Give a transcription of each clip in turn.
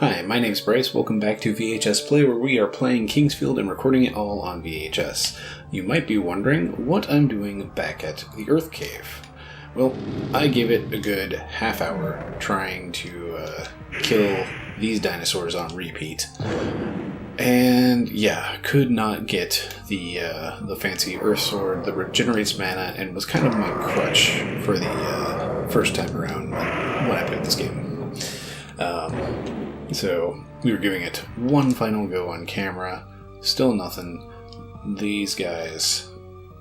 Hi, my name's Bryce. Welcome back to VHS Play, where we are playing Kingsfield and recording it all on VHS. You might be wondering what I'm doing back at the Earth Cave. Well, I gave it a good half hour trying to kill these dinosaurs on repeat. And yeah, could not get the fancy Earth Sword that regenerates mana and was kind of my crutch for the first time around when I played this game. So we were giving it one final go on camera, still nothing. These guys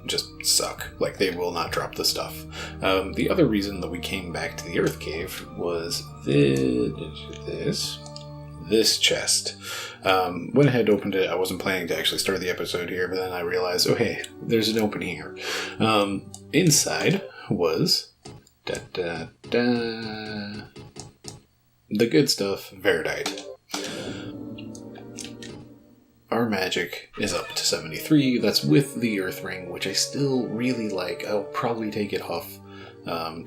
just suck. Like, they will not drop the stuff. The other reason that we came back to the Earth Cave was this chest. Went ahead, opened it. I wasn't planning to actually start the episode here, but then I realized, oh hey, there's an opening here. Inside was the good stuff, Verdite. Our magic is up to 73. That's with the Earth Ring, which I still really like. I'll probably take it off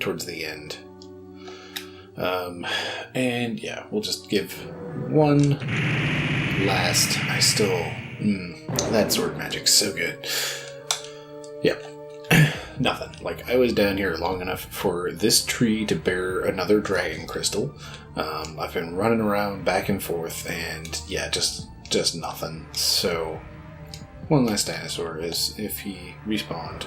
towards the end. And yeah, we'll just give one last. I still... that sword magic's so good. Yep. Nothing. Like, I was down here long enough for this tree to bear another dragon crystal. I've been running around back and forth, and yeah, just nothing. So, one last dinosaur is if he respawned.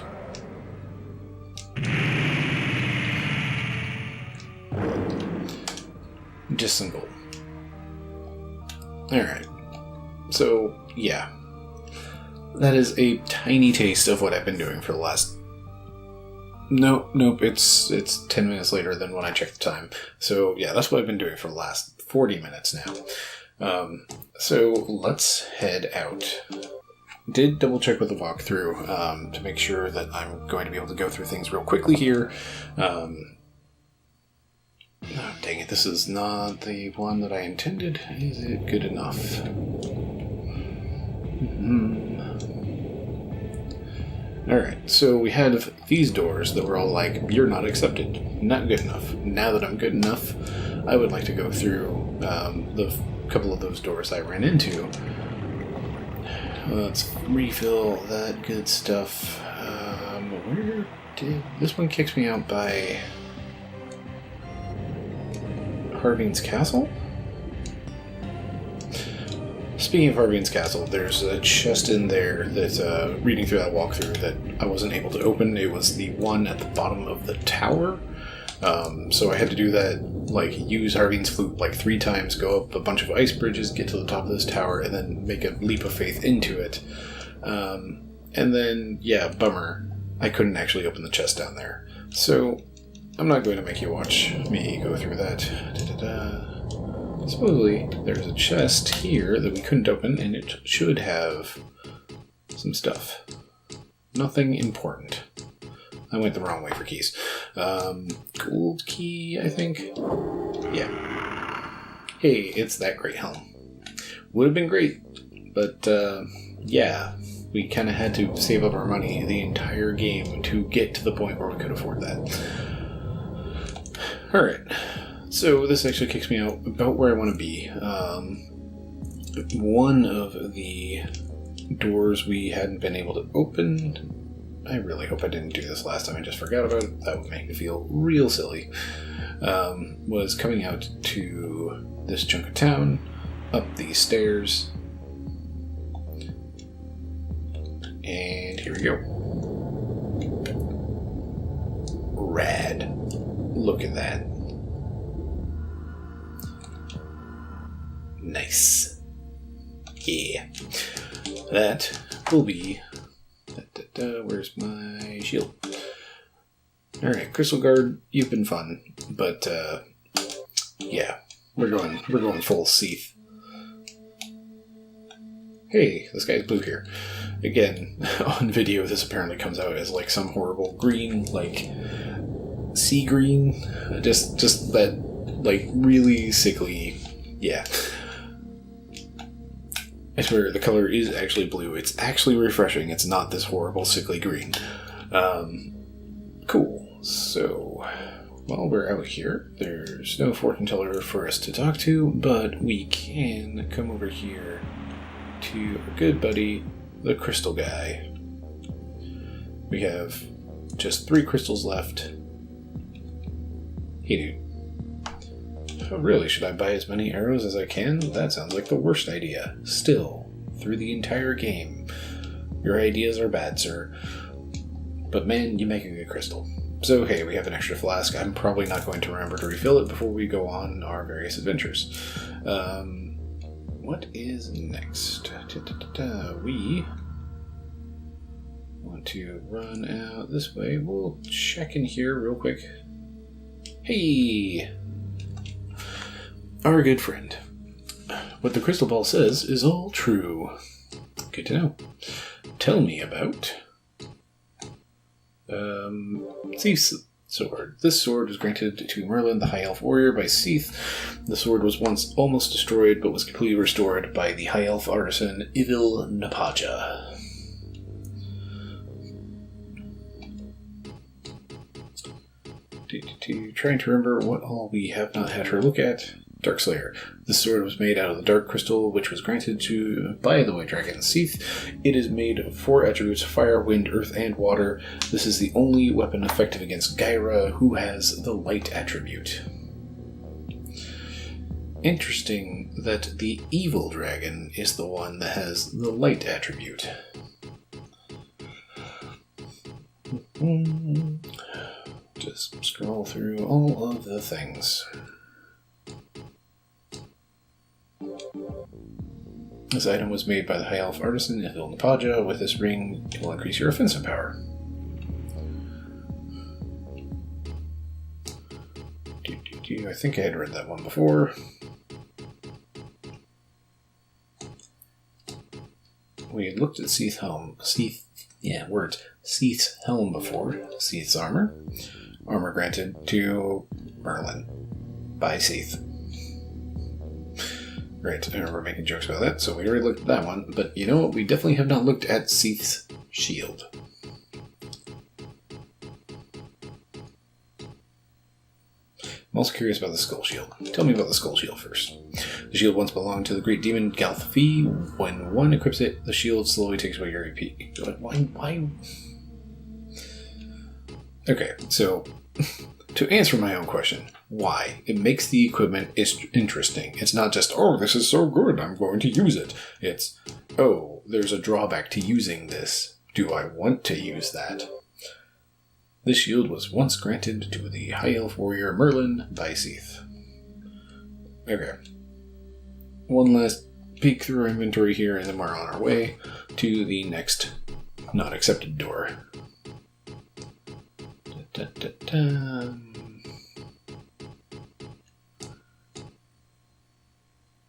Just some gold. Alright. So, yeah. That is a tiny taste of what I've been doing for the last... Nope, it's 10 minutes later than when I checked the time. So, yeah, that's what I've been doing for the last 40 minutes now. So, let's head out. Did double check with the walkthrough to make sure that I'm going to be able to go through things real quickly here. Oh, dang it, this is not the one that I intended. Is it good enough? Alright, so we had these doors that were all like, you're not accepted, not good enough. Now that I'm good enough, I would like to go through the couple of those doors I ran into. Let's refill that good stuff. Where did... This one kicks me out by... Harveen's Castle? Speaking of Harveen's Castle, there's a chest in there that's reading through that walkthrough that I wasn't able to open. It was the one at the bottom of the tower. So I had to do that, like, use Harveen's flute like 3 times, go up a bunch of ice bridges, get to the top of this tower, and then make a leap of faith into it. And then, yeah, bummer, I couldn't actually open the chest down there. So I'm not going to make you watch me go through that. Supposedly, there's a chest here that we couldn't open, and it should have some stuff. Nothing important. I went the wrong way for keys. Gold key, I think? Yeah. Hey, it's that great helm. Would have been great, but, yeah. We kind of had to save up our money the entire game to get to the point where we could afford that. Alright. So this actually kicks me out about where I want to be. One of the doors we hadn't been able to open. I really hope I didn't do this last time. I just forgot about it. That would make me feel real silly. Was coming out to this chunk of town, up these stairs. And here we go. Rad. Look at that. Nice. Yeah. That will be... Where's my shield? Alright, Crystal Guard, you've been fun. But, yeah. We're going full Seath. Hey, this guy's blue here. Again, on video, this apparently comes out as, like, some horrible green, like, sea green. Just that, like, really sickly... Yeah. I swear, the color is actually blue. It's actually refreshing. It's not this horrible, sickly green. Cool. So, while we're out here, there's no fortune teller for us to talk to, but we can come over here to our good buddy, the crystal guy. We have just 3 crystals left. Hey dude. Oh, really? Should I buy as many arrows as I can? That sounds like the worst idea. Still, through the entire game, your ideas are bad, sir. But man, you make a good crystal. So hey, we have an extra flask. I'm probably not going to remember to refill it before we go on our various adventures. What is next? We want to run out this way. We'll check in here real quick. Hey! Our good friend. What the crystal ball says is all true. Good to know. Tell me about... Thief's sword. This sword was granted to Merlin, the High Elf warrior, by Seath. The sword was once almost destroyed, but was completely restored by the High Elf artisan Ivil Napaja. Trying to remember what all we have not had her look at. Darkslayer. This sword was made out of the dark crystal, which was granted to by the White Dragon Seath. It is made of 4 attributes: fire, wind, earth, and water. This is the only weapon effective against Gyra, who has the light attribute. Interesting that the evil dragon is the one that has the light attribute. Just scroll through all of the things. This item was made by the High Elf artisan Ivil Napaja. With this ring, it will increase your offensive power. I think I had read that one before. We had looked at Seath's helm before. Seath's armor. Armor granted to Merlin by Seath. Right, I remember making jokes about that, so we already looked at that one. But you know what? We definitely have not looked at Seath's shield. I'm also curious about the skull shield. Tell me about the skull shield first. The shield once belonged to the great demon Galthfi. When one equips it, the shield slowly takes away your AP. Why? Okay, so to answer my own question, why? It makes the equipment interesting. It's not just, oh, this is so good, I'm going to use it. It's, oh, there's a drawback to using this. Do I want to use that? This shield was once granted to the High Elf warrior Merlin by Seath. Okay. One last peek through our inventory here, and then we're on our way to the next not accepted door.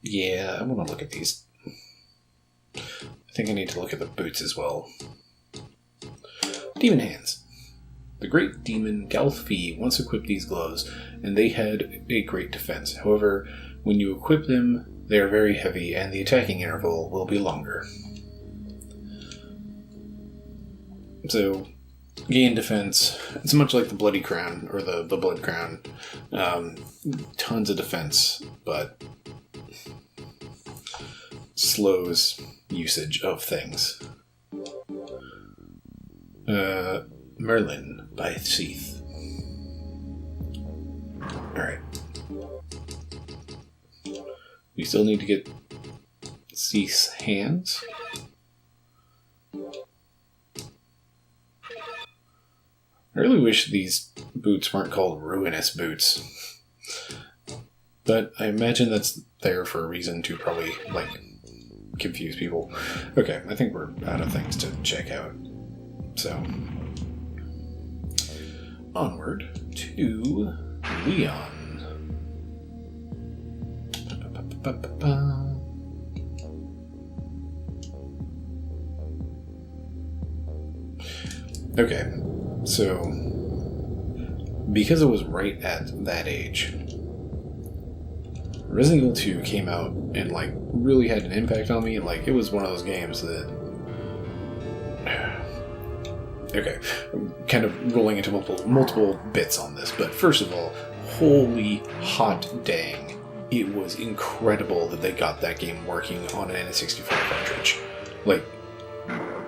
Yeah, I want to look at these. I think I need to look at the boots as well. Demon hands. The great demon Galthfi once equipped these gloves, and they had a great defense. However, when you equip them, they are very heavy, and the attacking interval will be longer. So, gain defense. It's much like the Bloody Crown, or the Blood Crown. Tons of defense, but slows usage of things. Merlin by Seath. Alright. We still need to get Seath's hands. I really wish these boots weren't called ruinous boots. But I imagine that's there for a reason to probably, confuse people. Okay, I think we're out of things to check out. So, onward to Leon. Okay, so because it was right at that age, Resident Evil 2 came out and really had an impact on me. It was one of those games that okay, I'm kind of rolling into multiple bits on this, but first of all, holy hot dang, it was incredible that they got that game working on an N64 cartridge. Like,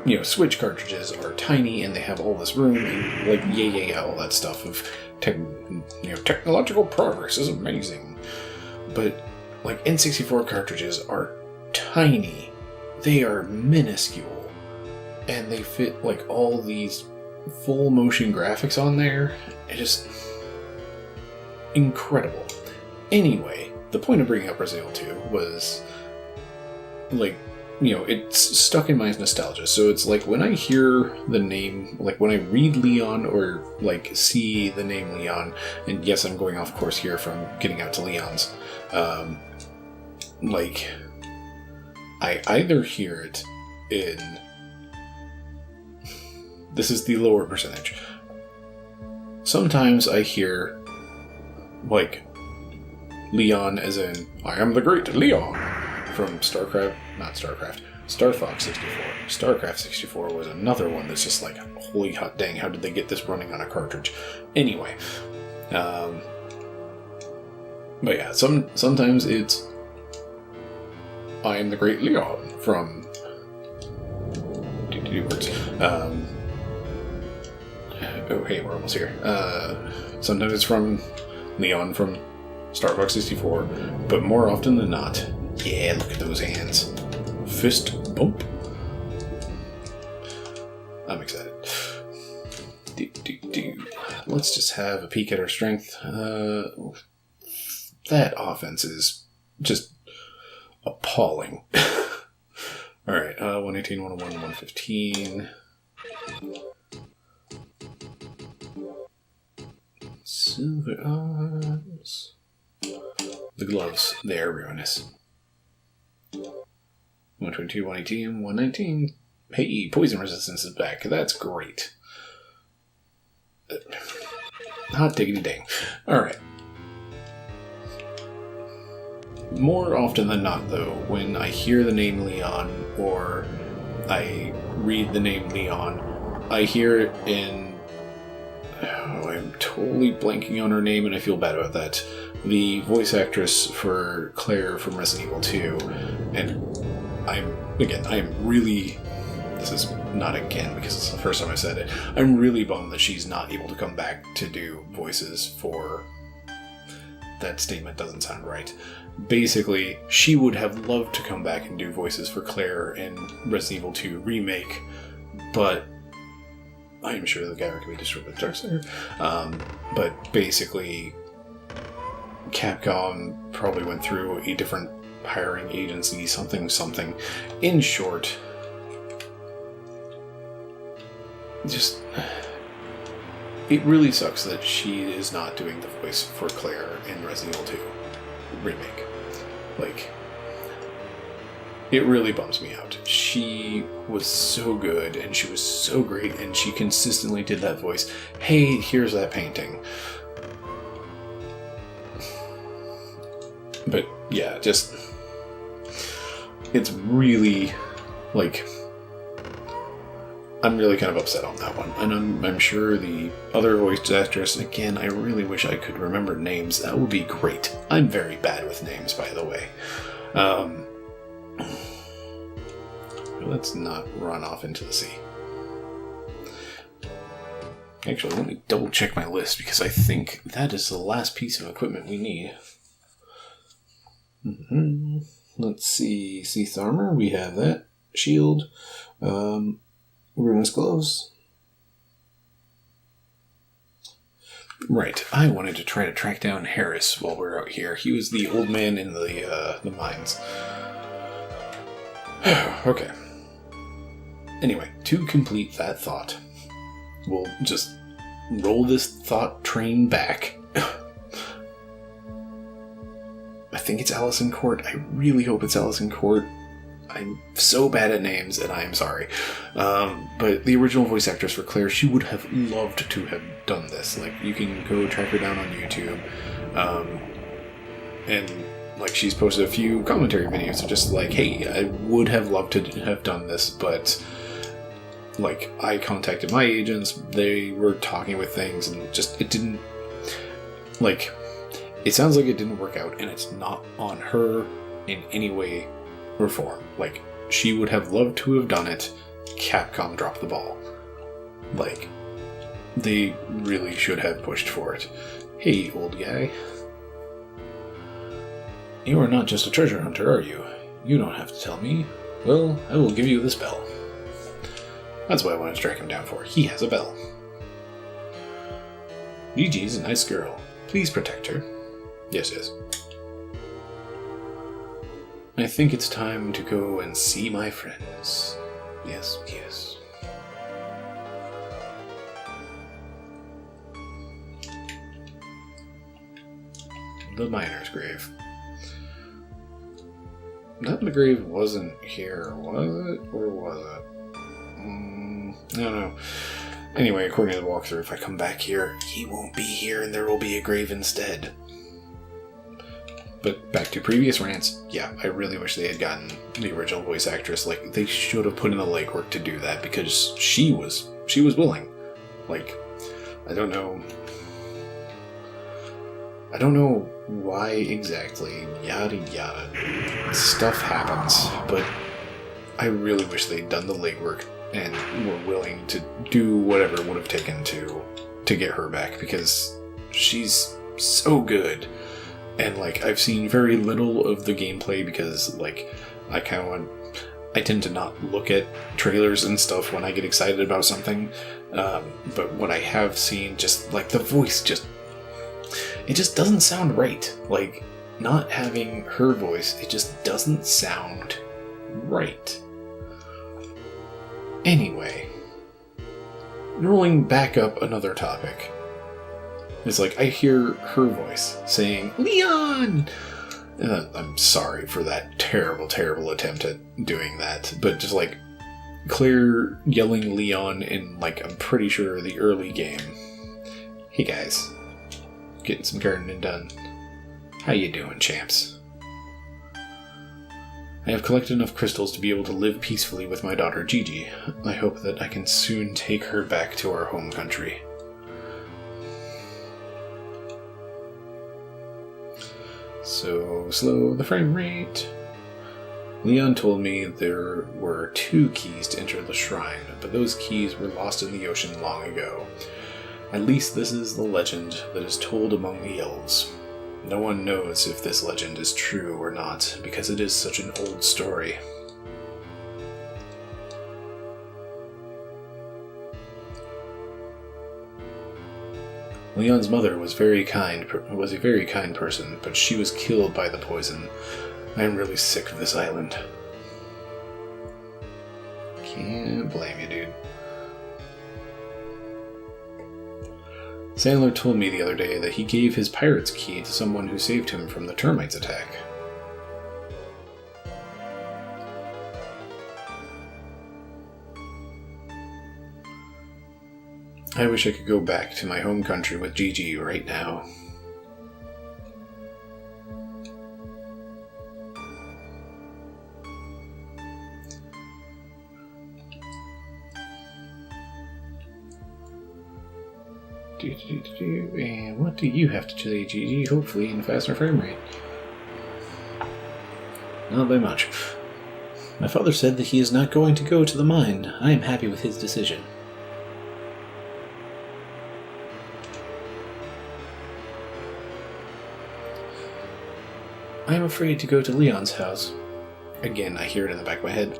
you know, Switch cartridges are tiny and they have all this room and, like, yeah, all that stuff of technological progress is amazing. But, like, N64 cartridges are tiny. They are minuscule. And they fit, like, all these full motion graphics on there. It just... incredible. Anyway, the point of bringing up Resident Evil 2 was, like, you know, it's stuck in my nostalgia. So it's like when I hear the name, like when I read Leon or like see the name Leon, and yes, I'm going off course here from getting out to Leon's, like I either hear it in, this is the lower percentage. Sometimes I hear like Leon as in, I am the great Leon from Star Fox 64. StarCraft 64 was another one that's just like, holy hot dang, how did they get this running on a cartridge? Anyway, but yeah, sometimes it's, I am the great Leon from words. Oh hey, we're almost here. Sometimes it's from Leon from Star Fox 64, but more often than not, yeah, look at those hands. Fist bump. I'm excited. Let's just have a peek at our strength. That offense is just appalling. Alright, 118, 101, 115. Silver arms. The gloves, they're ruinous. 122, 118, 119. Hey, poison resistance is back. That's great. Hot diggity dang. Alright. More often than not, though, when I hear the name Leon or I read the name Leon, I hear it in... Oh, I'm totally blanking on her name and I feel bad about that. The voice actress for Claire from Resident Evil 2, and I'm really, this is not again because it's the first time I said it, I'm really bummed that she's not able to come back to do voices for, that statement doesn't sound right. Basically, she would have loved to come back and do voices for Claire in Resident Evil 2 Remake, but I'm sure the guy can be destroyed with Darkseid. But basically, Capcom probably went through a different hiring agency, something. In short, just... it really sucks that she is not doing the voice for Claire in Resident Evil 2 Remake. Like, it really bums me out. She was so good, and she was so great, and she consistently did that voice. Hey, here's that painting. But, yeah, just... it's really, like... I'm really kind of upset on that one. And I'm sure the other voice actress, again, I really wish I could remember names. That would be great. I'm very bad with names, by the way. Let's not run off into the sea. Actually, let me double check my list, because I think that is the last piece of equipment we need. Let's see. Seath armor, we have that. Shield. Ruinous gloves. Right, I wanted to try to track down Harris while we're out here. He was the old man in the mines. Okay. Anyway, to complete that thought, we'll just roll this thought train back. I think it's Allison Court. I really hope it's Allison Court. I'm so bad at names, and I am sorry. But the original voice actress for Claire, she would have loved to have done this. Like, you can go track her down on YouTube. And, like, she's posted a few commentary videos of just like, hey, I would have loved to have done this, but like, I contacted my agents, they were talking with things, and just, it didn't, like, it sounds like it didn't work out, and it's not on her in any way or form. Like, she would have loved to have done it. Capcom dropped the ball. Like, they really should have pushed for it. Hey, old guy. You are not just a treasure hunter, are you? You don't have to tell me. Well, I will give you this bell. That's what I want to strike him down for. He has a bell. Gigi's a nice girl. Please protect her. Yes, yes. I think it's time to go and see my friends. Yes, yes. The miner's grave. That grave wasn't here, was it? Or was it? I don't know. Anyway, according to the walkthrough, if I come back here, he won't be here and there will be a grave instead. But back to previous rants, yeah, I really wish they had gotten the original voice actress. Like, they should have put in the legwork to do that, because she was willing. Like, I don't know why exactly, yada yada, stuff happens, but I really wish they'd done the legwork and were willing to do whatever it would have taken to get her back, because she's so good. And, like, I've seen very little of the gameplay because, like, I tend to not look at trailers and stuff when I get excited about something. But what I have seen, just, like, the voice it just doesn't sound right. Like, not having her voice, it just doesn't sound right. Anyway, rolling back up another topic. It's like, I hear her voice saying, Leon! I'm sorry for that terrible, terrible attempt at doing that, but just, like, Claire yelling Leon in, like, I'm pretty sure the early game. Hey guys, getting some gardening done. How you doing, champs? I have collected enough crystals to be able to live peacefully with my daughter Gigi. I hope that I can soon take her back to our home country. So slow the frame rate. Leon told me there were 2 keys to enter the shrine, but those keys were lost in the ocean long ago. At least this is the legend that is told among the elves. No one knows if this legend is true or not, because it is such an old story. Leon's mother was a very kind person, but she was killed by the poison. I am really sick of this island. Can't blame you, dude. Sandler told me the other day that he gave his pirate's key to someone who saved him from the termites attack. I wish I could go back to my home country with Gigi right now. And what do you have to say, Gigi? Hopefully in a faster frame rate. Not by much. My father said that he is not going to go to the mine. I am happy with his decision. I am afraid to go to Leon's house. Again, I hear it in the back of my head.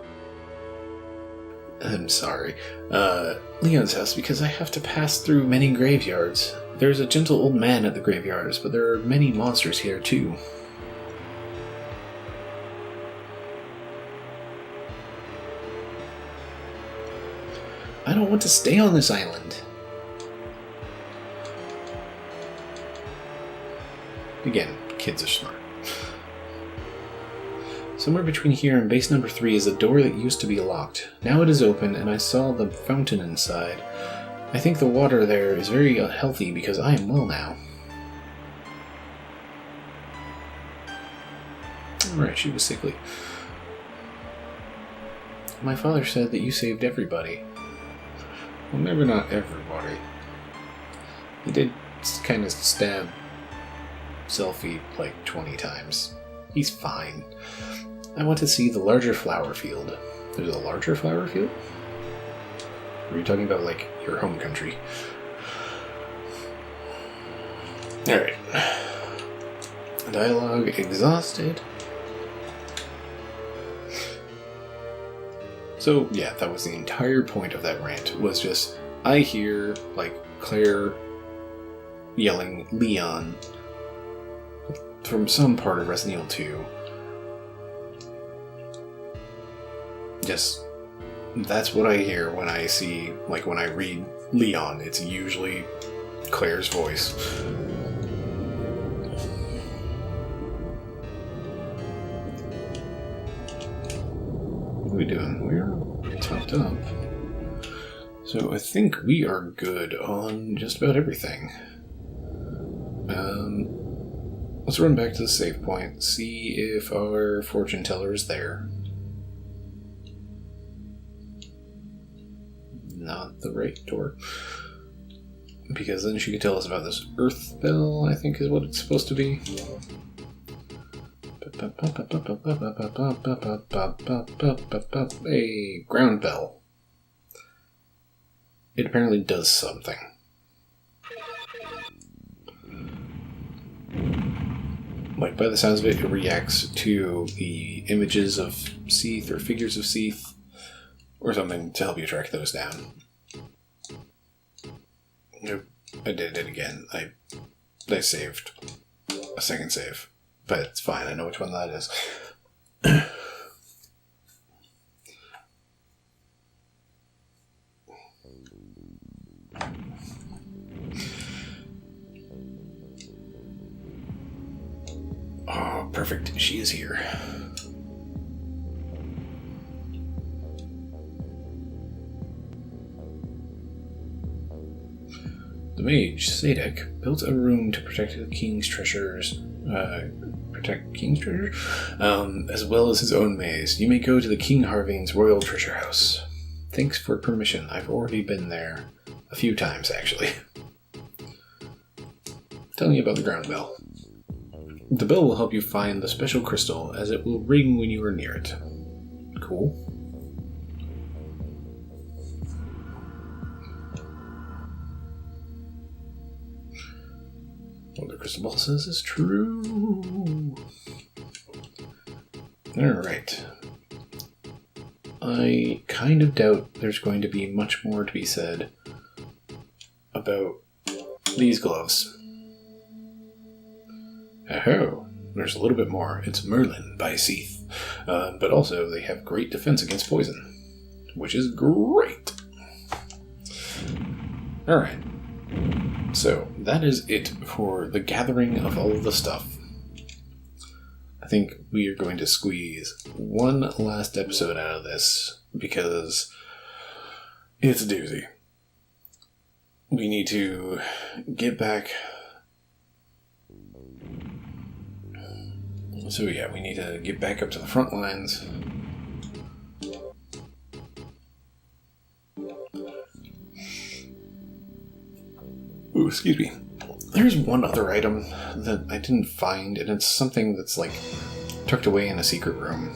I'm sorry. Leon's house, because I have to pass through many graveyards. There's a gentle old man at the graveyards, but there are many monsters here too. I don't want to stay on this island. Again, kids are smart. Somewhere between here and base number 3 is a door that used to be locked. Now it is open, and I saw the fountain inside. I think the water there is very healthy because I am well now. Alright, she was sickly. My father said that you saved everybody. Well, maybe not everybody. He did kind of stab Selfie like 20 times. He's fine. I want to see the larger flower field. There's a larger flower field? Or are you talking about, like, your home country? Alright. Dialogue exhausted. So, yeah, that was the entire point of that rant, was just, I hear, like, Claire yelling Leon from some part of Resident Evil 2. Just, that's what I hear when I see, like, when I read Leon. It's usually Claire's voice. What are we doing? We're topped up. So I think we are good on just about everything. Let's run back to the save point, see if our fortune teller is there. Not the right door. Because then she could tell us about this earth bell, I think is what it's supposed to be. A ground bell. It apparently does something. Like, by the sounds of it, it reacts to the images of Seath or figures of Seath or something to help you track those down. Nope, I did it again. I saved a second save, but it's fine. I know which one that is. Oh, perfect. She is here. The mage, Sadek, built a room to protect the king's treasures. As well as his own maze. You may go to the King Harving's royal treasure house. Thanks for permission. I've already been there. A few times, actually. Tell me about the ground bell. The bell will help you find the special crystal, as it will ring when you are near it. Cool. What the crystal ball says is true. Alright. I kind of doubt there's going to be much more to be said about these gloves. Oh, there's a little bit more. It's Merlin by Seath. But also, they have great defense against poison, which is great. Alright. So, that is it for the gathering of all of the stuff. I think we are going to squeeze one last episode out of this, because it's a doozy. We need to get back. So yeah, we need to get back up to the front lines. Ooh, excuse me. There's one other item that I didn't find, and it's something that's like tucked away in a secret room.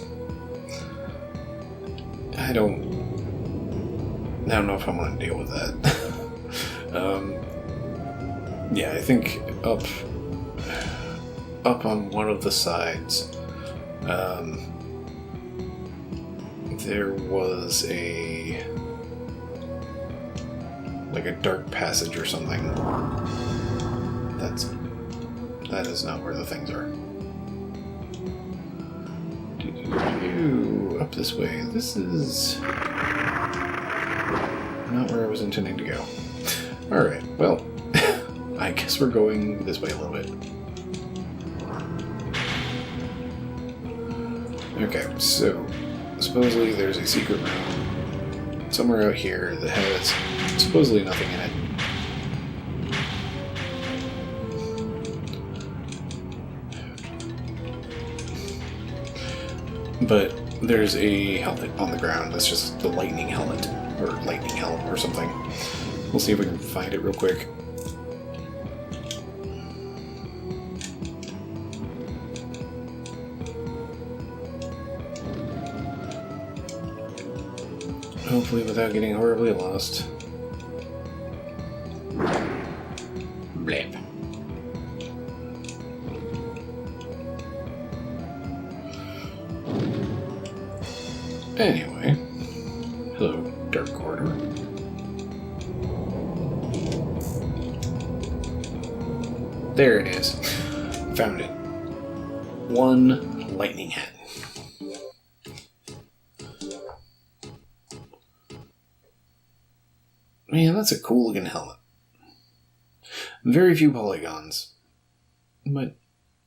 I don't know if I want to deal with that. Yeah, I think up on one of the sides, there was a dark passage or something. That is not where the things are. Up this way. This is not where I was intending to go. Alright, well, I guess we're going this way a little bit. Okay, so supposedly there's a secret room somewhere out here that has supposedly nothing in it. But there's a helmet on the ground that's just the lightning helmet, or lightning helm or something. We'll see if we can find it real quick. Hopefully without getting horribly lost. Blip. Anyway. Hello, Dark Corridor. There it is. Found it. One lightning hat. Man, that's a cool looking helmet. Very few polygons. But,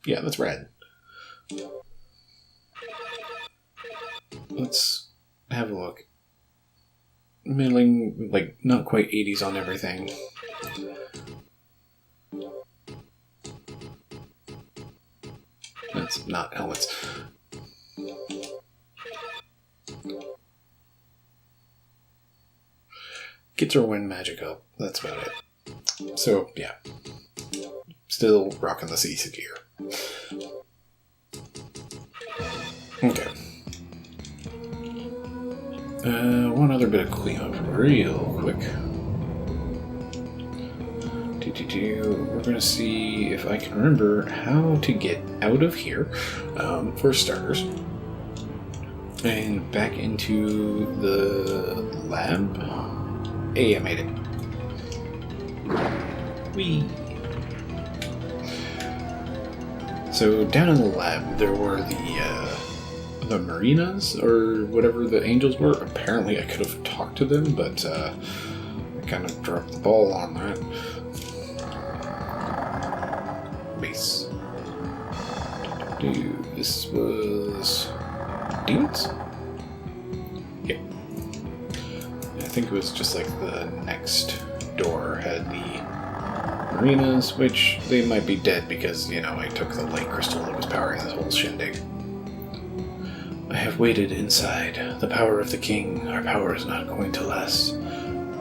yeah, that's rad. Let's have a look. Middling, like, not quite 80s on everything. That's not helmets. Get your wind magic up. That's about it. So, yeah. Still rocking the CC gear. Okay. One other bit of cleanup real quick. We're going to see if I can remember how to get out of here, for starters. And back into the lab. Hey, I made it. Whee! So down in the lab, there were the marinas, or whatever the angels were. Apparently I could have talked to them, but I kind of dropped the ball on that. Base. This was demons? Yep. I think it was just like the next door had the marinas, which they might be dead because, you know, I took the light crystal that was powering this whole shindig. I have waited inside. The power of the king. Our power is not going to last.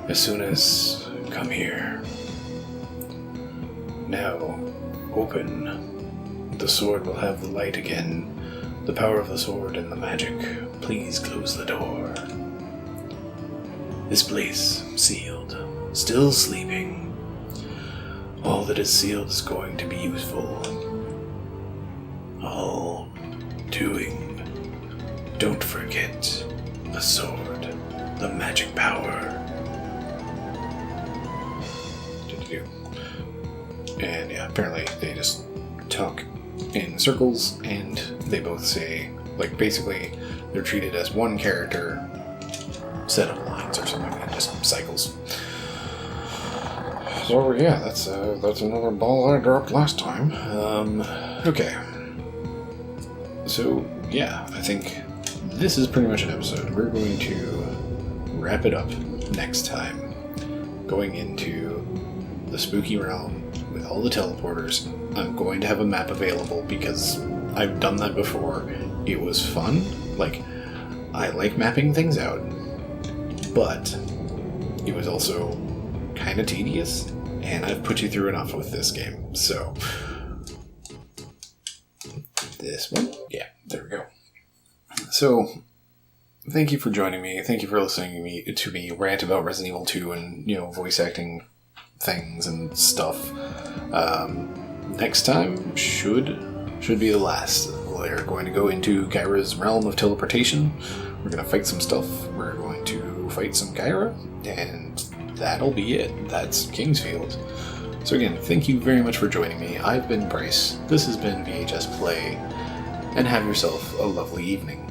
As soon as... come here. Now, open. The sword will have the light again. The power of the sword and the magic. Please close the door. This place, sealed. Still sleeping. All that is sealed is going to be useful. All doing. Don't forget the sword, the magic power. And yeah, apparently they just talk in circles, and they both say, like, basically they're treated as one character, set of lines or something, and just cycles. So yeah, that's another ball I dropped last time. Okay. So yeah, I think this is pretty much an episode. We're going to wrap it up next time, going into the spooky realm with all the teleporters. I'm going to have a map available because I've done that before. It was fun. Like, I like mapping things out, but it was also kind of tedious, and I've put you through enough with this game. So, this one? Yeah, there we go. So, thank you for joining me. Thank you for listening to me rant about Resident Evil 2 and, you know, voice acting things and stuff. Next time should be the last. We're going to go into Kyra's realm of teleportation. We're going to fight some stuff. We're going to fight some Kyra, and that'll be it. That's Kingsfield. So again, thank you very much for joining me. I've been Bryce. This has been VHS Play, and have yourself a lovely evening.